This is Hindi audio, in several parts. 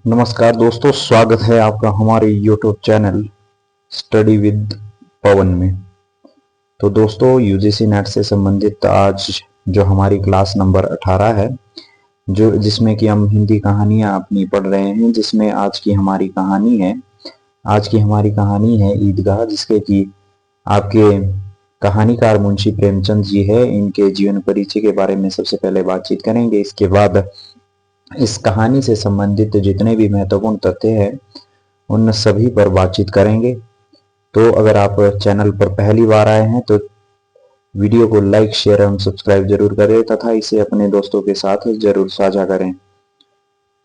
नमस्कार दोस्तों, स्वागत है आपका हमारे YouTube चैनल स्टडी विद पवन में। तो दोस्तों, यूजीसी नेट से संबंधित आज जो हमारी क्लास नंबर 18 है, जो जिसमें कि हम हिंदी कहानियां अपनी पढ़ रहे हैं, जिसमें आज की हमारी कहानी है ईदगाह, जिसके कि आपके कहानीकार मुंशी प्रेमचंद जी है। इनके जीवन परिचय के बारे में सबसे पहले बातचीत करेंगे। इसके बाद इस कहानी से संबंधित जितने भी महत्वपूर्ण तथ्य हैं उन सभी पर बातचीत करेंगे। तो अगर आप चैनल पर पहली बार आए हैं तो वीडियो को लाइक, शेयर एवं सब्सक्राइब जरूर करें तथा इसे अपने दोस्तों के साथ जरूर साझा करें।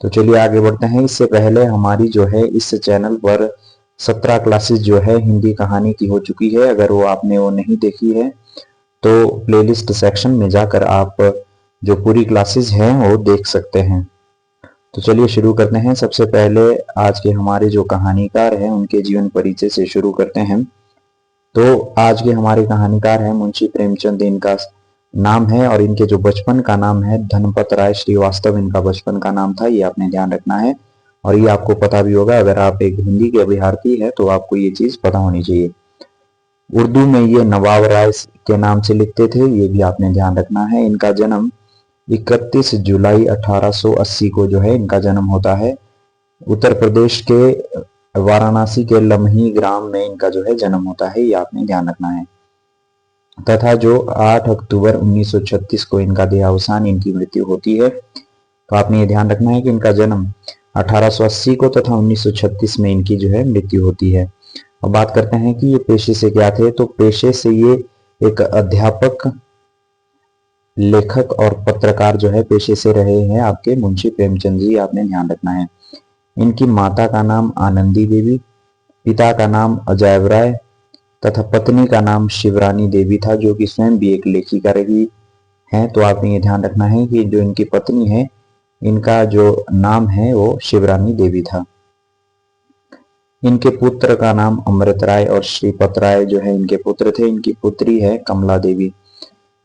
तो चलिए आगे बढ़ते हैं। इससे पहले हमारी जो है इस चैनल पर 17 क्लासेस जो है हिंदी कहानी की हो चुकी है। अगर वो आपने वो नहीं देखी है तो प्लेलिस्ट सेक्शन में जाकर आप जो पूरी क्लासेस हैं वो देख सकते हैं। तो चलिए शुरू करते हैं। सबसे पहले आज के हमारे जो कहानीकार हैं उनके जीवन परिचय से शुरू करते हैं। तो आज के हमारे कहानीकार हैं मुंशी प्रेमचंद, इनका नाम है, और इनके जो बचपन का नाम है धनपत राय श्रीवास्तव इनका बचपन का नाम था। ये आपने ध्यान रखना है और ये आपको पता भी होगा। अगर आप एक हिंदी के अभ्यर्थी है तो आपको ये चीज पता होनी चाहिए। उर्दू में ये नवाब राय के नाम से लिखते थे, ये भी आपने ध्यान रखना है। इनका जन्म 31 जुलाई 1880 को जो है इनका जन्म होता है। उत्तर प्रदेश के वाराणसी के लम्ही ग्राम में इनका जो है जन्म होता है, ये आपने ध्यान रखना है। तथा जो 8 अक्टूबर 1936 को इनका देहावसान, इनकी मृत्यु होती है। तो आपने ये ध्यान रखना है कि इनका जन्म 1880 को तथा 1936 में इनकी जो है मृत्यु होती है। अब बात करते हैं कि ये पेशे से क्या थे। तो पेशे से ये एक अध्यापक, लेखक और पत्रकार जो है पेशे से रहे हैं आपके मुंशी प्रेमचंद जी, आपने ध्यान रखना है। इनकी माता का नाम आनंदी देवी, पिता का नाम अजैब राय तथा पत्नी का नाम शिवरानी देवी था, जो कि स्वयं भी एक लेखिका रही हैं। तो आपने ये ध्यान रखना है कि जो इनकी पत्नी है इनका जो नाम है वो शिवरानी देवी था। इनके पुत्र का नाम अमृत राय और श्रीपत राय जो है इनके पुत्र थे। इनकी पुत्री है कमला देवी।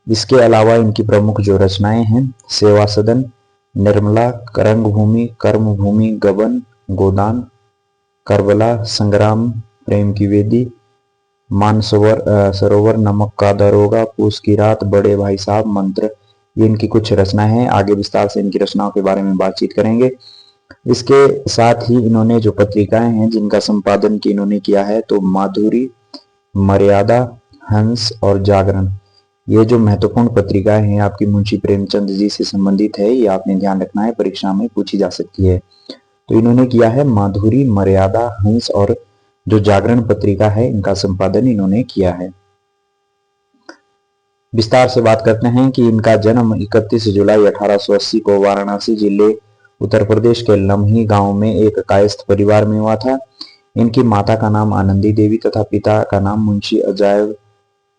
इसके अलावा इनकी प्रमुख जो रचनाएं हैं सेवा सदन, निर्मला, रंगभूमि, कर्मभूमि, गबन, गोदान, करबला, संग्राम, प्रेम की वेदी, मानसरोवर, सरोवर, नमक का दरोगा, पूस की रात, बड़े भाई साहब, मंत्र, ये इनकी कुछ रचनाएं हैं। आगे विस्तार से इनकी रचनाओं के बारे में बातचीत करेंगे। इसके साथ ही इन्होंने जो पत्रिकाएं हैं जिनका संपादन की इन्होंने किया है, तो माधुरी, मर्यादा, हंस और जागरण, ये जो महत्वपूर्ण पत्रिकाएं हैं आपकी मुंशी प्रेमचंद जी से संबंधित है, ये आपने ध्यान रखना है, परीक्षा में पूछी जा सकती है। तो इन्होंने किया है माधुरी, मर्यादा, हंस और जो जागरण पत्रिका है इनका संपादन इन्होंने किया है। विस्तार से बात करते हैं कि इनका जन्म 31 जुलाई 1880 को वाराणसी जिले उत्तर प्रदेश के लम्ही गांव में एक कायस्थ परिवार में हुआ था। इनकी माता का नाम आनंदी देवी तथा पिता का नाम मुंशी अजैब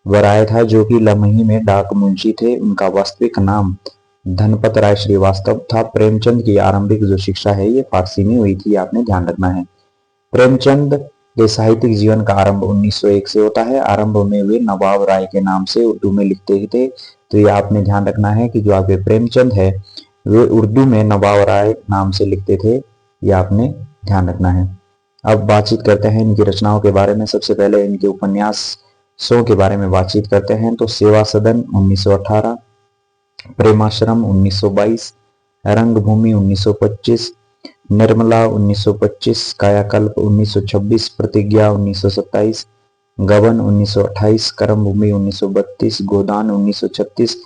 राय था, जो कि लम्ही में डाक मुंशी थे। उनका वास्तविक नाम धनपत राय श्रीवास्तव था। प्रेमचंद की आरंभिक जो शिक्षा है ये फारसी में हुई थी, आपने ध्यान रखना है। प्रेमचंद के साहित्यिक जीवन का आरंभ 1901 से होता है। आरंभ में वे नवाब राय के नाम से उर्दू में लिखते ही थे। तो ये आपने ध्यान रखना है कि जो आपके प्रेमचंद है वे उर्दू में नवाब राय नाम से लिखते थे, ये आपने ध्यान रखना है। अब बातचीत करते हैं इनकी रचनाओं के बारे में। सबसे पहले इनके उपन्यासों के बारे में बातचीत करते हैं। तो सेवा सदन 1918, प्रेमाश्रम 1922, रंगभूमि 1925, निर्मला 1925, कायाकल्प 1926, प्रतिज्ञा 1927, गबन 1928, कर्मभूमि 1932, गोदान 1936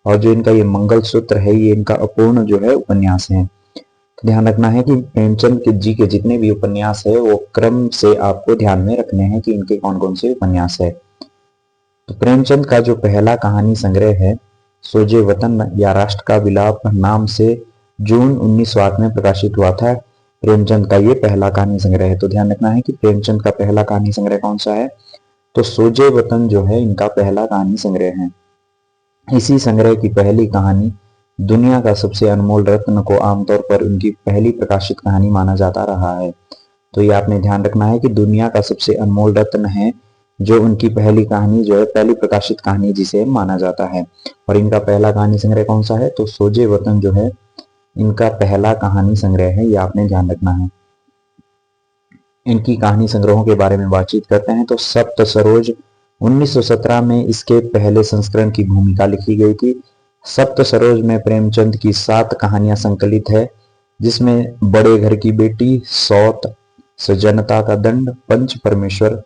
और जो इनका ये मंगल सूत्र है ये इनका अपूर्ण जो है उपन्यास है। तो ध्यान रखना है कि प्रेमचंद जी के जितने भी उपन्यास है वो क्रम से आपको ध्यान में रखने हैं कि इनके कौन कौन से उपन्यास है। तो प्रेमचंद का जो पहला कहानी संग्रह है सोजे वतन या राष्ट्र का विलाप नाम से जून 1908 में प्रकाशित हुआ था। प्रेमचंद का ये पहला कहानी संग्रह है। तो ध्यान रखना है कि प्रेमचंद का पहला कहानी संग्रह कौन सा है, तो सोजे वतन जो है इनका पहला कहानी संग्रह है। इसी संग्रह की पहली कहानी दुनिया का सबसे अनमोल रत्न को आमतौर पर उनकी पहली प्रकाशित कहानी माना जाता रहा है। तो ये आपने ध्यान रखना है कि दुनिया का सबसे अनमोल रत्न है जो उनकी पहली कहानी जो है पहली प्रकाशित कहानी जिसे माना जाता है। और इनका पहला कहानी संग्रह कौन सा है, तो सोजे वतन जो है इनका पहला कहानी संग्रह है, ये आपने ध्यान रखना है। इनकी कहानी संग्रहों के बारे में बातचीत करते हैं तो सप्त सरोज 1917 में इसके पहले संस्करण की भूमिका लिखी गई थी। सप्त सरोज में प्रेमचंद की 7 कहानियां संकलित है, जिसमें बड़े घर की बेटी, सौत, सजनता का दंड, पंच परमेश्वर,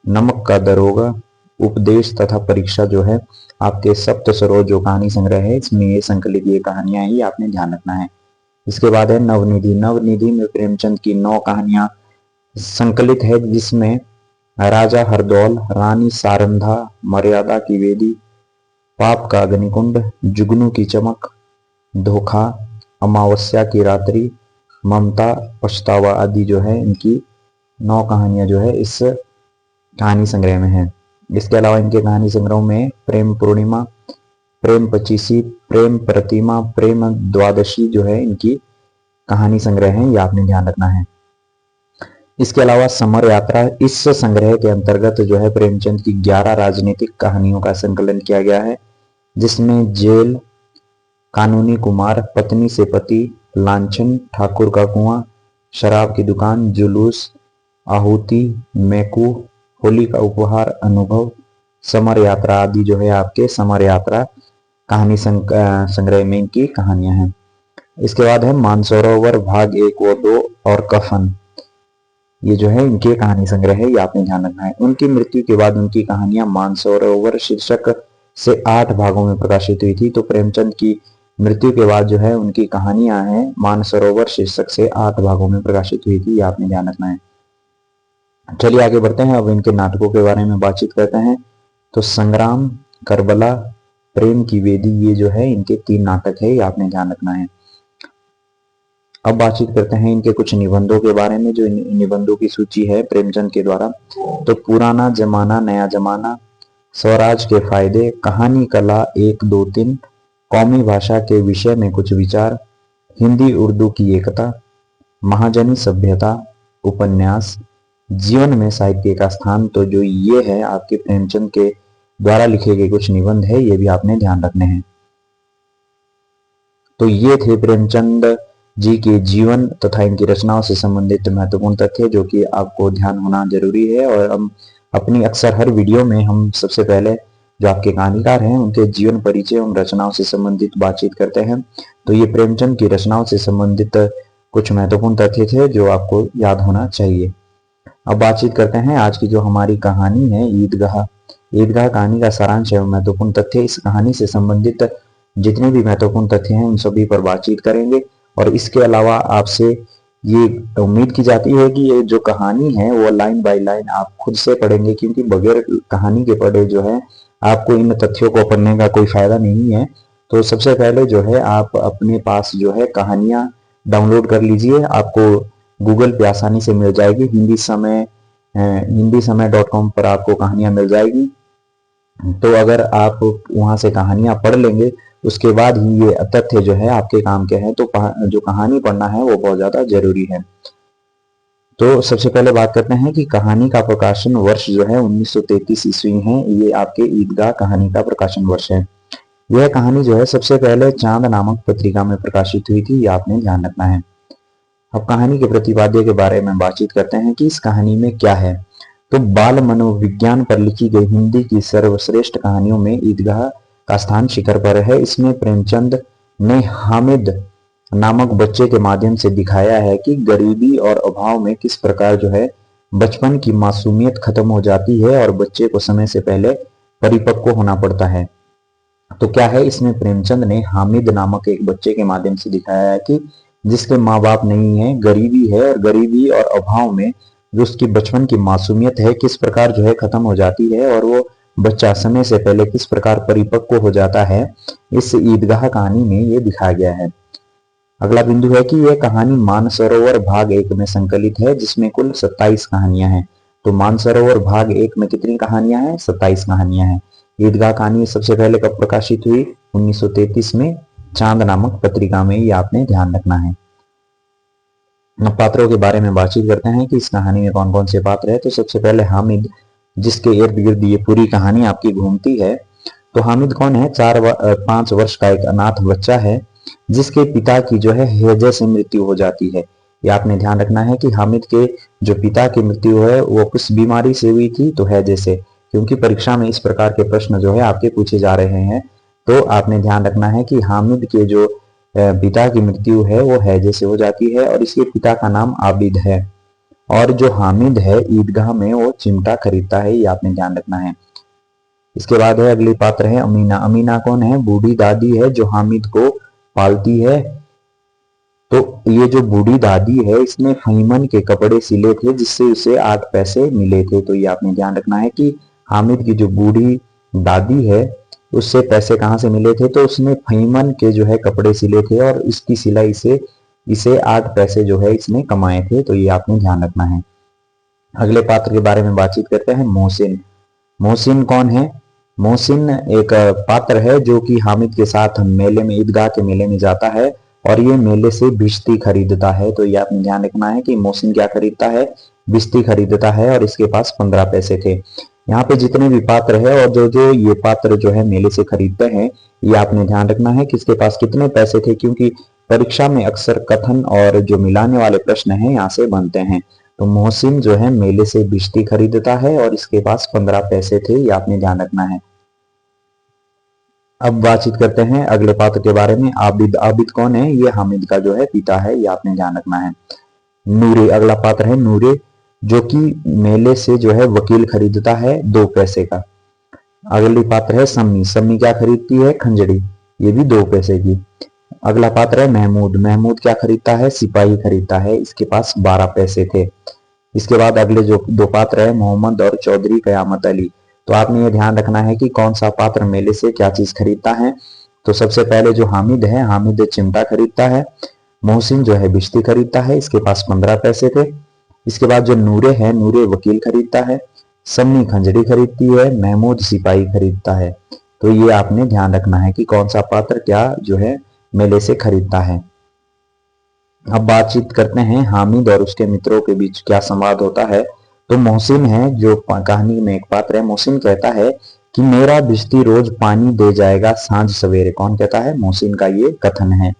नमक का दरोगा, उपदेश तथा परीक्षा जो है आपके सप्त सरोज जो कहानी संग्रह है इसमें ये संकलित ये कहानियां ही आपने ध्यान रखना है। इसके बाद है नवनिधि। नवनिधि में प्रेमचंद की 9 कहानियां संकलित है, जिसमें राजा हरदौल, रानी सारंधा, मर्यादा की वेदी, पाप का अग्निकुंड, जुगनू की चमक, धोखा, अमावस्या की रात्रि, ममता, पछतावा आदि जो है इनकी 9 कहानियां जो है इस कहानी संग्रह में है। इसके अलावा इनके कहानी संग्रह में प्रेम पूर्णिमा, प्रेम पचीसी, प्रेम प्रतिमा, प्रेम द्वादशी जो है इनकी कहानी संग्रह है, ये आपने ध्यान रखना है। इसके अलावा समर यात्रा, इस संग्रह के अंतर्गत जो है प्रेमचंद की 11 राजनीतिक कहानियों का संकलन किया गया है, जिसमें जेल, कानूनी कुमार, पत्नी से पति, लांछन, ठाकुर का कुआं, शराब की दुकान, जुलूस, आहुति, मैकू, होली का उपहार, अनुभव, समर यात्रा आदि जो है आपके समर यात्रा कहानी संग्रह में इनकी कहानियां हैं। इसके बाद है मानसरोवर भाग 1 व 2 और कफन, ये जो है इनके कहानी संग्रह है, ये आपने ध्यान रखना है। उनकी मृत्यु के बाद उनकी कहानियां मानसरोवर शीर्षक से 8 भागों में प्रकाशित हुई थी। तो प्रेमचंद की मृत्यु के बाद जो है उनकी कहानियां हैं मानसरोवर शीर्षक से 8 भागों में प्रकाशित हुई थी, ये आपने ध्यान रखना है। चलिए आगे बढ़ते हैं, अब इनके नाटकों के बारे में बातचीत करते हैं। तो संग्राम, करबला, प्रेम की वेदी, ये जो है इनके 3 नाटक है, ये आपने ध्यान रखना है। अब बातचीत करते हैं इनके कुछ निबंधों के बारे में, जो निबंधों की सूची है प्रेमचंद के द्वारा। तो पुराना जमाना नया जमाना, स्वराज के फायदे, कहानी कला 1, 2, 3, कौमी भाषा के विषय में कुछ विचार, हिंदी उर्दू की एकता, महाजनी सभ्यता, उपन्यास, जीवन में साहित्य का स्थान। तो जो ये है आपके प्रेमचंद के द्वारा लिखे गए कुछ निबंध है, ये भी आपने ध्यान रखने हैं। तो ये थे प्रेमचंद जी के जीवन तथा इनकी रचनाओं से संबंधित महत्वपूर्ण तथ्य, जो कि आपको ध्यान होना जरूरी है। और हम अपनी अक्सर हर वीडियो में हम सबसे पहले जो आपके कहानीकार हैं उनके जीवन परिचय उन रचनाओं से संबंधित बातचीत करते हैं। तो ये प्रेमचंद की रचनाओं से संबंधित कुछ महत्वपूर्ण तथ्य थे जो आपको याद होना चाहिए। अब बातचीत करते हैं आज की जो हमारी कहानी है ईदगाह। ईदगाह कहानी का सारांश एवं महत्वपूर्ण तथ्य। इस कहानी से संबंधित जितने भी महत्वपूर्ण तथ्य हैं उन सभी पर बातचीत करेंगे। और इसके अलावा आपसे ये उम्मीद की जाती है कि ये जो कहानी है वो लाइन बाय लाइन आप खुद से पढ़ेंगे, क्योंकि बगैर कहानी के पढ़े जो है आपको इन तथ्यों को पढ़ने का कोई फायदा नहीं है। तो सबसे पहले जो है आप अपने पास जो है कहानियां डाउनलोड कर लीजिए, आपको गूगल पे आसानी से मिल जाएगी। हिंदी समय.com पर आपको कहानियां मिल जाएगी। तो अगर आप वहां से कहानियां पढ़ लेंगे उसके बाद ही ये तथ्य जो है आपके काम के हैं। तो जो कहानी पढ़ना है वो बहुत ज्यादा जरूरी है। तो सबसे पहले बात करते हैं कि कहानी का प्रकाशन वर्ष जो है 1933 ईस्वी है। ये आपके ईदगाह कहानी का प्रकाशन वर्ष है। यह कहानी जो है सबसे पहले चांद नामक पत्रिका में प्रकाशित हुई थी, ये आपने ध्यान रखना है। अब कहानी के प्रतिपाद्य के बारे में बातचीत करते हैं कि इस कहानी में क्या है। तो बाल मनोविज्ञान पर लिखी गई हिंदी की सर्वश्रेष्ठ कहानियों में ईदगाह का स्थान शिखर पर है। इसमें प्रेमचंद ने हामिद नामक बच्चे के माध्यम से दिखाया है कि गरीबी और अभाव में किस प्रकार जो है बचपन की मासूमियत खत्म हो जाती है और बच्चे को समय से पहले परिपक्व होना पड़ता है। तो क्या है, इसमें प्रेमचंद ने हामिद नामक एक बच्चे के माध्यम से दिखाया है कि जिसके माँ बाप नहीं है, गरीबी है, और गरीबी और अभाव में जो उसकी बचपन की मासूमियत है किस प्रकार जो है खत्म हो जाती है और वो बच्चा समय से पहले किस प्रकार परिपक्व हो जाता है, इस ईदगाह कहानी में ये दिखाया गया है। अगला बिंदु है कि यह कहानी मानसरोवर भाग 1 में संकलित है, जिसमें कुल 27 कहानियां हैं। तो मानसरोवर भाग 1 में कितनी कहानियां हैं? 27 कहानियां हैं। ईदगाह कहानी सबसे पहले कब प्रकाशित हुई? 1933 में चांद नामक पत्रिका में, ये आपने ध्यान रखना है। पात्रों के बारे में बातचीत करते हैं कि इस कहानी में कौन कौन से पात्र है। तो सबसे पहले हामिद, जिसके इर्द गिर्द ये पूरी कहानी आपकी घूमती है। तो हामिद कौन है? 4-5 वर्ष का एक अनाथ बच्चा है जिसके पिता की जो है हैजे से मृत्यु हो जाती है। ये आपने ध्यान रखना है कि हामिद के जो पिता की मृत्यु है वो किस बीमारी से हुई थी, तो हैजे से, क्योंकि परीक्षा में इस प्रकार के प्रश्न जो है आपके पूछे जा रहे हैं। तो आपने ध्यान रखना है कि हामिद के जो पिता की मृत्यु है वो हैजे से हो जाती है और इसके पिता का नाम आबिद है। और जो हामिद है ईदगाह में वो चिमटा खरीदता है, ये आपने ध्यान रखना है। इसके बाद है अगली पात्र है अमीना। अमीना कौन है? बूढ़ी दादी है जो हामिद को पालती है। तो ये जो बूढ़ी दादी है इसने फहीमन के कपड़े सिले थे जिससे उसे 8 पैसे मिले थे। तो ये आपने ध्यान रखना है कि हामिद की जो बूढ़ी दादी है उससे पैसे कहाँ से मिले थे, तो उसने फहीमन के जो है कपड़े सिले थे और इसकी सिलाई से इसे 8 पैसे जो है इसने कमाए थे। तो ये आपने ध्यान रखना है। अगले पात्र के बारे में बातचीत करते हैं, मोहसिन। मोहसिन कौन है? मोहसिन एक पात्र है जो कि हामिद के साथ मेले में, ईदगाह के मेले में जाता है और ये मेले से बिश्ती खरीदता है। तो ये आपने ध्यान रखना है कि मोहसिन क्या खरीदता है? बिश्ती खरीदता है और इसके पास 15 पैसे थे। यहाँ पे जितने भी पात्र है और जो जो ये पात्र जो है मेले से खरीदते हैं, ये आपने ध्यान रखना है कि इसके पास कितने पैसे थे, क्योंकि परीक्षा में अक्सर कथन और जो मिलाने वाले प्रश्न हैं यहाँ से बनते हैं। तो मोहसिन जो है मेले से बिश्ती खरीदता है और इसके पास 15 पैसे थे, ये आपने ध्यान रखना है। अब बातचीत करते हैं अगले पात्र के बारे में, आबिद। आबिद कौन है? ये हामिद का जो है पिता है, ये आपने ध्यान रखना है। नूरे अगला पात्र है, नूरे, जो कि मेले से जो है वकील खरीदता है 2 पैसे का। अगली पात्र है सम्मी। सम्मी क्या खरीदती है? खंजड़ी, ये भी 2 पैसे की। अगला पात्र है महमूद। महमूद क्या खरीदता है? सिपाही खरीदता है, इसके पास 12 पैसे थे। इसके बाद अगले जो 2 पात्र है मोहम्मद और चौधरी कयामत अली। तो आपने ये ध्यान रखना है कि कौन सा पात्र मेले से क्या चीज खरीदता है। तो सबसे पहले जो हामिद है, हामिद चिमटा खरीदता है। मोहसिन जो है बिश्ती खरीदता है, इसके पास 15 पैसे थे। इसके बाद जो नूरे है, नूरे वकील खरीदता है। सम्मी खंजड़ी खरीदती है। महमूद सिपाही खरीदता है। तो ये आपने ध्यान रखना है कि कौन सा पात्र क्या जो है मेले से खरीदता है। अब बातचीत करते हैं हामिद और उसके मित्रों के बीच क्या संवाद होता है। तो मोहसिन है जो कहानी में एक पात्र है। मोहसिन कहता है कि मेरा बिश्ती रोज पानी दे जाएगा सांझ सवेरे। कौन कहता है? मोहसिन का ये कथन है।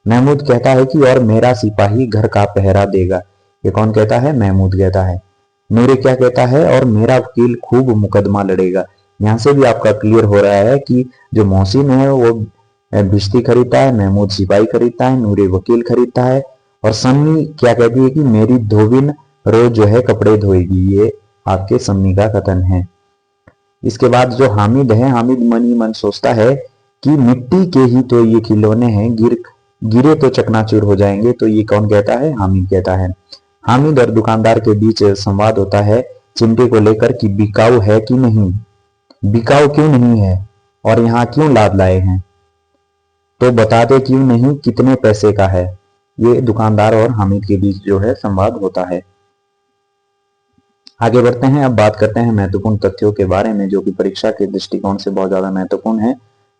महमूद कहता है कि और मेरा सिपाही घर का पहरा देगा। ये कौन कहता है? महमूद कहता है। नूरे क्या कहता है? और मेरा वकील खूब मुकदमा लड़ेगा। यहाँ से भी आपका क्लियर हो रहा है कि जो मोहसिन है वो बिश्ती खरीदता है, महमूद सिपाही खरीदता है, नूरे वकील खरीदता है और सम्मी क्या कहती है कि मेरी धोबिन रोज जो है कपड़े धोएगी। ये आपके सम्मी का कथन है। इसके बाद जो हामिद है, हामिद मन ही मन सोचता है कि मिट्टी के ही तो ये खिलौने हैं, गिरे तो चकनाचूर हो जाएंगे। तो ये कौन कहता है? हामिद कहता है। हामिद और दुकानदार के बीच संवाद होता है चिमटे को लेकर कि बिकाऊ है कि नहीं, बिकाऊ क्यों नहीं है और यहाँ क्यों लाद लाए हैं, तो बता दे क्यों नहीं, कितने पैसे का है। ये दुकानदार और हामिद के बीच जो है संवाद होता है। आगे बढ़ते हैं, अब बात करते हैं महत्वपूर्ण तथ्यों के बारे में जो कि परीक्षा के दृष्टिकोण से बहुत ज्यादा महत्वपूर्ण है।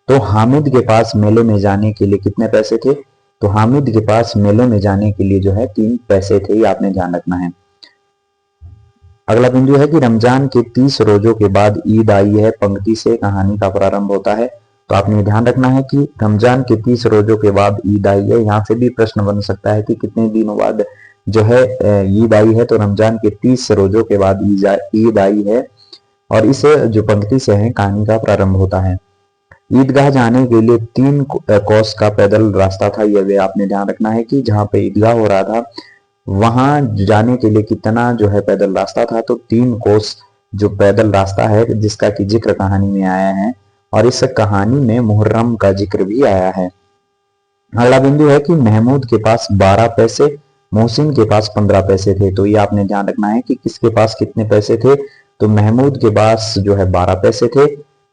तो हामिद के पास मेले में जाने के लिए कितने पैसे थे? तो हामिद के पास मेले में जाने के लिए जो है 3 पैसे थे, ये आपने ध्यान रखना है। अगला बिंदु है कि रमजान के 30 रोजों के बाद ईद आई है, पंक्ति से कहानी का प्रारंभ होता है। तो आपने ध्यान रखना है कि रमजान के 30 रोजों के बाद ईद आई है। यहाँ से भी प्रश्न बन सकता है कि कितने दिनों बाद जो है ईद आई है। तो रमजान के 30 रोजों के बाद ईद आई है और इस जो पंक्ति से है कहानी का प्रारंभ होता है। ईदगाह जाने के लिए 3 कोस का पैदल रास्ता था। यह आपने ध्यान रखना है कि जहाँ पे ईदगाह हो रहा था वहां जाने के लिए कितना जो है पैदल रास्ता था। तो 3 कोस जो पैदल रास्ता है जिसका की जिक्र कहानी में आया है और इस कहानी में मुहर्रम का जिक्र भी आया है। अगला बिंदु है कि महमूद के पास 12 पैसे, मोहसिन के पास 15 पैसे थे। तो ये आपने ध्यान रखना है कि किसके पास कितने पैसे थे। तो महमूद के पास जो है 12 पैसे थे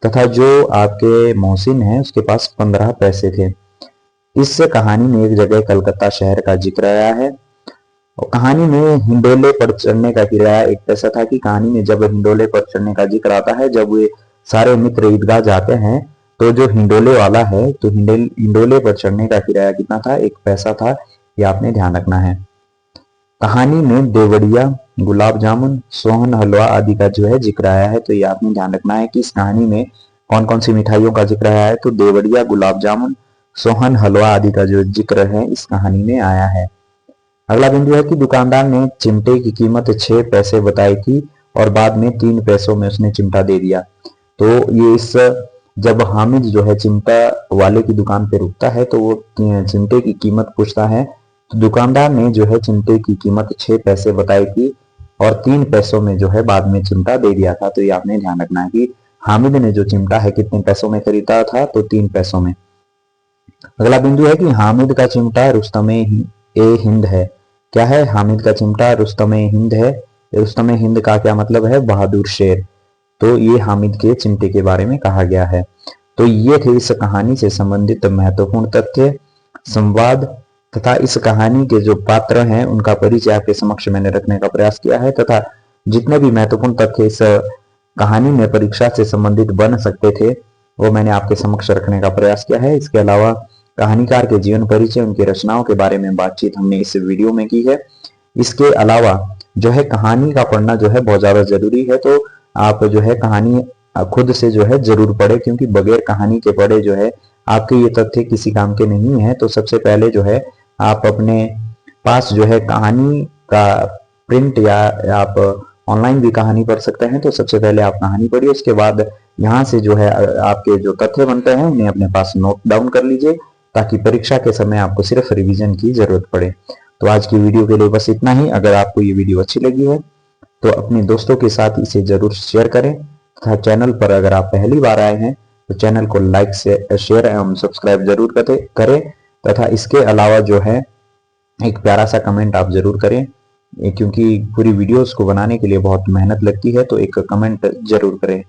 तथा जो आपके मोहसिन है उसके पास 15 पैसे थे। इस कहानी में एक जगह कलकत्ता शहर का जिक्र आया है और कहानी में हिंडोले पर चढ़ने का किराया 1 पैसा था। कि कहानी में जब हिंडोले पर चढ़ने का जिक्र आता है, जब वे सारे मित्र ईदगाह जाते हैं तो जो हिंडोले वाला है तो हिंडोले पर चढ़ने का किराया कितना था? 1 पैसा था। ये आपने ध्यान रखना है। कहानी में देवड़िया, गुलाब जामुन, सोहन हलवा आदि का जो है जिक्र आया है। तो ये आपने ध्यान रखना है कि इस कहानी में कौन कौन सी मिठाइयों का जिक्र आया है। तो देवड़िया, गुलाब जामुन, सोहन हलवा आदि का जो जिक्र है इस कहानी में आया है। अगला बिंदु है कि दुकानदार ने चिमटे की कीमत 6 पैसे बताई थी और बाद में 3 पैसों में उसने चिमटा दे दिया। तो ये इस जब हामिद जो है चिमटा वाले की दुकान पे रुकता है तो वो चिमटे की कीमत पूछता है, तो दुकानदार ने जो है चिमटे की कीमत 6 पैसे बताई थी और 3 पैसों में जो है बाद में चिमटा दे दिया था। तो ये आपने ध्यान रखना है कि हामिद ने जो चिमटा है कितने पैसों में खरीदा था, तो 3 पैसों में। अगला बिंदु है कि हामिद का चिमटा रुस्तमे ए हिंद है। क्या है? हामिद का चिमटा रुस्तमे हिंद है। रुस्तमे हिंद का क्या मतलब है? बहादुर शेर। तो ये हामिद के चिमटे के बारे में कहा गया है। तो ये थे इस कहानी से संबंधित महत्वपूर्ण तथ्य, संवाद तथा इस कहानी के जो पात्र हैं उनका परिचय आपके समक्ष मैंने रखने का प्रयास किया है, तथा जितने भी महत्वपूर्ण तथ्य इस कहानी में परीक्षा से संबंधित बन सकते थे वो मैंने आपके समक्ष रखने का प्रयास किया है। इसके अलावा कहानीकार के जीवन परिचय, उनकी रचनाओं के बारे में बातचीत हमने इस वीडियो में की है। इसके अलावा जो है कहानी का पढ़ना जो है बहुत ज्यादा जरूरी है। तो आप जो है कहानी खुद से जो है जरूर पढ़े, क्योंकि बगैर कहानी के पढ़े जो है आपके ये तथ्य किसी काम के नहीं है। तो सबसे पहले जो है आप अपने पास जो है कहानी का प्रिंट या आप ऑनलाइन भी कहानी पढ़ सकते हैं। तो सबसे पहले आप कहानी पढ़िए, उसके बाद यहाँ से जो है आपके जो तथ्य बनते हैं उन्हें अपने पास नोट डाउन कर लीजिए, ताकि परीक्षा के समय आपको सिर्फ रिवीजन की जरूरत पड़े। तो आज की वीडियो के लिए बस इतना ही। अगर आपको ये वीडियो अच्छी लगी है तो अपने दोस्तों के साथ इसे जरूर शेयर करें, तथा चैनल पर अगर आप पहली बार आए हैं तो चैनल को लाइक से शेयर एवं सब्सक्राइब जरूर करें, तथा इसके अलावा जो है एक प्यारा सा कमेंट आप जरूर करें, क्योंकि पूरी वीडियोस को बनाने के लिए बहुत मेहनत लगती है। तो एक कमेंट जरूर करें।